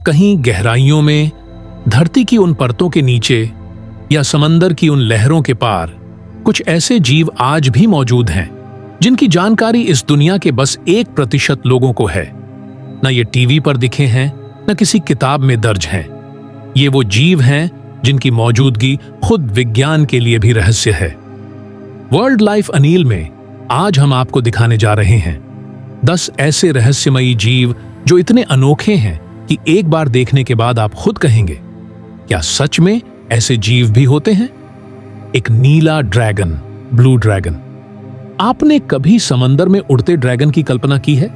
कहीं गहराइयों में, धरती की उन परतों के नीचे या समंदर की उन लहरों के पार कुछ ऐसे जीव आज भी मौजूद हैं जिनकी जानकारी इस दुनिया के बस 1% लोगों को है। न ये टीवी पर दिखे हैं, न किसी किताब में दर्ज हैं। ये वो जीव हैं जिनकी मौजूदगी खुद विज्ञान के लिए भी रहस्य है। वर्ल्ड लाइफ अनिल में आज हम आपको दिखाने जा रहे हैं 10 ऐसे रहस्यमयी जीव जो इतने अनोखे हैं कि एक बार देखने के बाद आप खुद कहेंगे, क्या सच में ऐसे जीव भी होते हैं? एक नीला ड्रैगन, ब्लू ड्रैगन। आपने कभी समंदर में उड़ते ड्रैगन की कल्पना की है?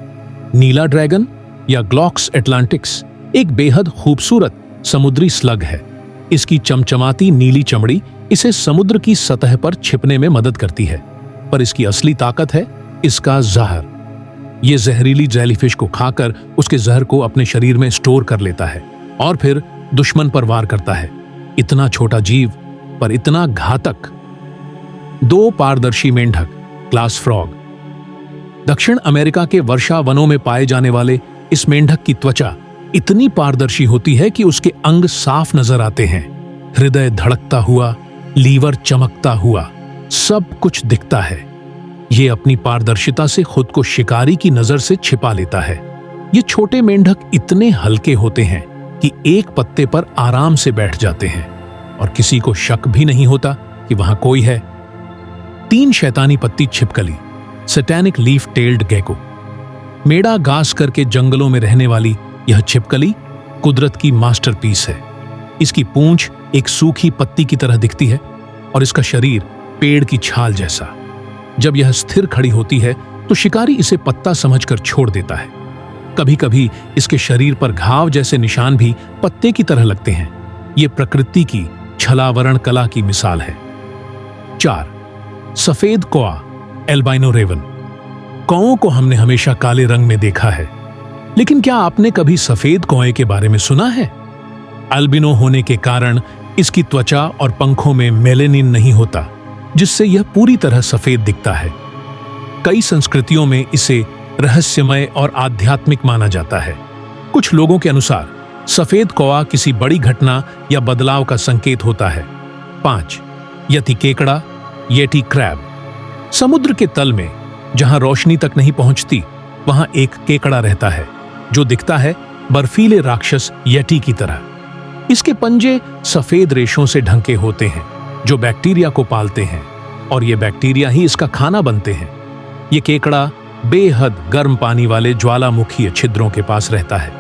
नीला ड्रैगन या ग्लॉक्स एटलांटिक्स एक बेहद खूबसूरत समुद्री स्लग है। इसकी चमचमाती नीली चमड़ी इसे समुद्र की सतह पर छिपने में मदद करती है, पर इसकी असली ताकत है इसका जहर। ये जहरीली जेलीफिश को खाकर उसके जहर को अपने शरीर में स्टोर कर लेता है और फिर दुश्मन पर वार करता है। इतना छोटा जीव पर इतना घातक। 2 पारदर्शी मेंढक, ग्लास फ्रॉग। दक्षिण अमेरिका के वर्षा वनों में पाए जाने वाले इस मेंढक की त्वचा इतनी पारदर्शी होती है कि उसके अंग साफ नजर आते हैं। हृदय धड़कता हुआ, लीवर चमकता हुआ, सब कुछ दिखता है। ये अपनी पारदर्शिता से खुद को शिकारी की नजर से छिपा लेता है। ये छोटे मेंढक इतने हल्के होते हैं कि एक पत्ते पर आराम से बैठ जाते हैं और किसी को शक भी नहीं होता कि वहां कोई है। 3 शैतानी पत्ती छिपकली, सैटेनिक लीफ टेल्ड गेको। मेड़ा घास करके जंगलों में रहने वाली यह छिपकली कुदरत की मास्टरपीस है। इसकी पूंछ एक सूखी पत्ती की तरह दिखती है और इसका शरीर पेड़ की छाल जैसा। जब यह स्थिर खड़ी होती है तो शिकारी इसे पत्ता समझकर छोड़ देता है। कभी कभी इसके शरीर पर घाव जैसे निशान भी पत्ते की तरह लगते हैं। ये प्रकृति की छलावरण कला की मिसाल है। 4. सफेद कौआ, एल्बाइनो रेवन। कौओं को हमने हमेशा काले रंग में देखा है, लेकिन क्या आपने कभी सफेद कौए के बारे में सुना है? अल्बिनो होने के कारण इसकी त्वचा और पंखों में मेलेनिन नहीं होता, जिससे यह पूरी तरह सफेद दिखता है। कई संस्कृतियों में इसे रहस्यमय और आध्यात्मिक माना जाता है। कुछ लोगों के अनुसार सफेद कौआ किसी बड़ी घटना या बदलाव का संकेत होता है। 5. यति केकड़ा, येटी क्रैब। समुद्र के तल में जहां रोशनी तक नहीं पहुंचती, वहां एक केकड़ा रहता है जो दिखता है बर्फीले राक्षस येटी की तरह। इसके पंजे सफेद रेशों से ढंके होते हैं जो बैक्टीरिया को पालते हैं और ये बैक्टीरिया ही इसका खाना बनते हैं। ये केकड़ा बेहद गर्म पानी वाले ज्वालामुखी छिद्रों के पास रहता है,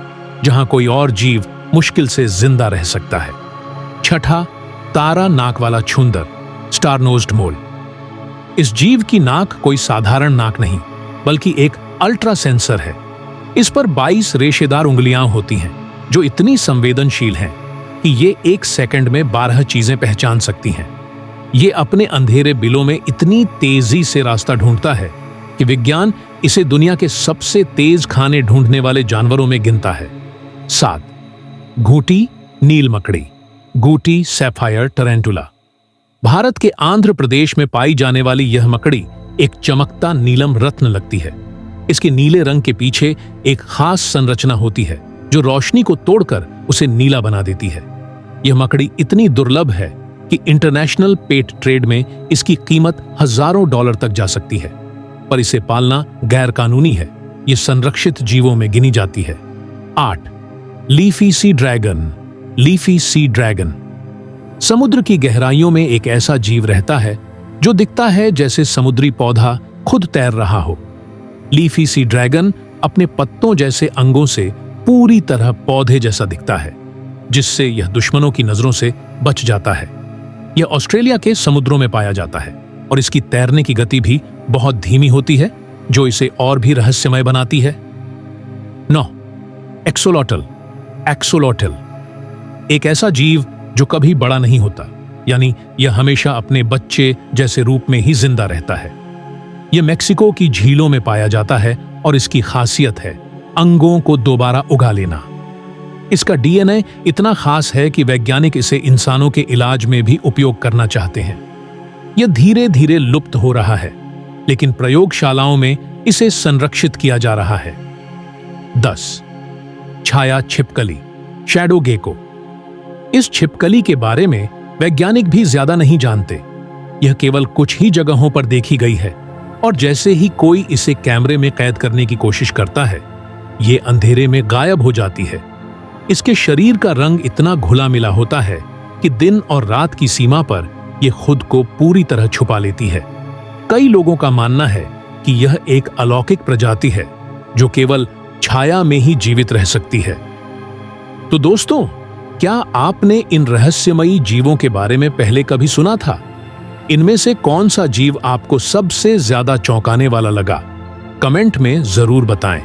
जहां कोई और जीव मुश्किल से जिंदा रह सकता है। 6. तारा नाक वाला छुंदर, स्टार नोज्ड मोल। इस जीव की नाक कोई साधारण नाक नहीं, बल्कि एक अल्ट्रा सेंसर है। इस पर 22 रेशेदार उंगलियां होती हैं जो इतनी संवेदनशील हैं कि ये 1 सेकंड में 12 चीजें पहचान सकती हैं। ये अपने अंधेरे बिलों में इतनी तेजी से रास्ता ढूंढता है कि विज्ञान इसे दुनिया के सबसे तेज खाने ढूंढने वाले जानवरों में गिनता है। 7. घूटी नील मकड़ी, गूटी सैफायर टरेंटुला। भारत के आंध्र प्रदेश में पाई जाने वाली यह मकड़ी एक चमकता नीलम रत्न लगती है। इसके नीले रंग के पीछे एक खास संरचना होती है जो रोशनी को तोड़कर उसे नीला बना देती है। यह मकड़ी इतनी दुर्लभ है कि इंटरनेशनल पेट ट्रेड में इसकी कीमत हजारों डॉलर तक जा सकती है, पर इसे पालना गैर कानूनी है। यह संरक्षित जीवों में गिनी जाती है। 8. Leafy sea dragon, leafy sea dragon. समुद्र की गहराइयों में एक ऐसा जीव रहता है जो दिखता है जैसे समुद्री पौधा खुद तैर रहा हो। लीफी सी ड्रैगन अपने पत्तों जैसे अंगों से पूरी तरह पौधे जैसा दिखता है, जिससे यह दुश्मनों की नजरों से बच जाता है। यह ऑस्ट्रेलिया के समुद्रों में पाया जाता है और इसकी तैरने की गति भी बहुत धीमी होती है, जो इसे और भी रहस्यमय बनाती है। 9. Axolotl, axolotl. एक ऐसा जीव जो कभी बड़ा नहीं होता, यानी यह हमेशा अपने बच्चे जैसे रूप में ही जिंदा रहता है। यह मेक्सिको की झीलों में पाया जाता है और इसकी खासियत है अंगों को दोबारा उगा लेना। इसका डीएनए इतना खास है कि वैज्ञानिक इसे इंसानों के इलाज में भी उपयोग करना चाहते हैं। यह धीरे धीरे लुप्त हो रहा है, लेकिन प्रयोगशालाओं में इसे संरक्षित किया जा रहा है। 10. छाया छिपकली, शैडो गेको। इस छिपकली के बारे में वैज्ञानिक भी ज्यादा नहीं जानते। यह केवल कुछ ही जगहों पर देखी गई है और जैसे ही कोई इसे कैमरे में कैद करने की कोशिश करता है, ये अंधेरे में गायब हो जाती है। इसके शरीर का रंग इतना घुला मिला होता है कि दिन और रात की सीमा पर यह खुद को पूरी तरह छुपा लेती है। कई लोगों का मानना है कि यह एक अलौकिक प्रजाति है जो केवल छाया में ही जीवित रह सकती है। तो दोस्तों, क्या आपने इन रहस्यमयी जीवों के बारे में पहले कभी सुना था? इनमें से कौन सा जीव आपको सबसे ज्यादा चौंकाने वाला लगा? कमेंट में जरूर बताएं।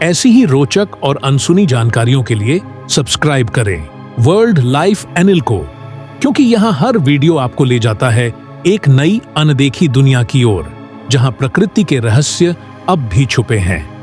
ऐसी ही रोचक और अनसुनी जानकारियों के लिए सब्सक्राइब करें वर्ल्ड लाइफ एनिल को, क्योंकि यहाँ हर वीडियो आपको ले जाता है एक नई अनदेखी दुनिया की ओर, जहाँ प्रकृति के रहस्य अब भी छुपे हैं।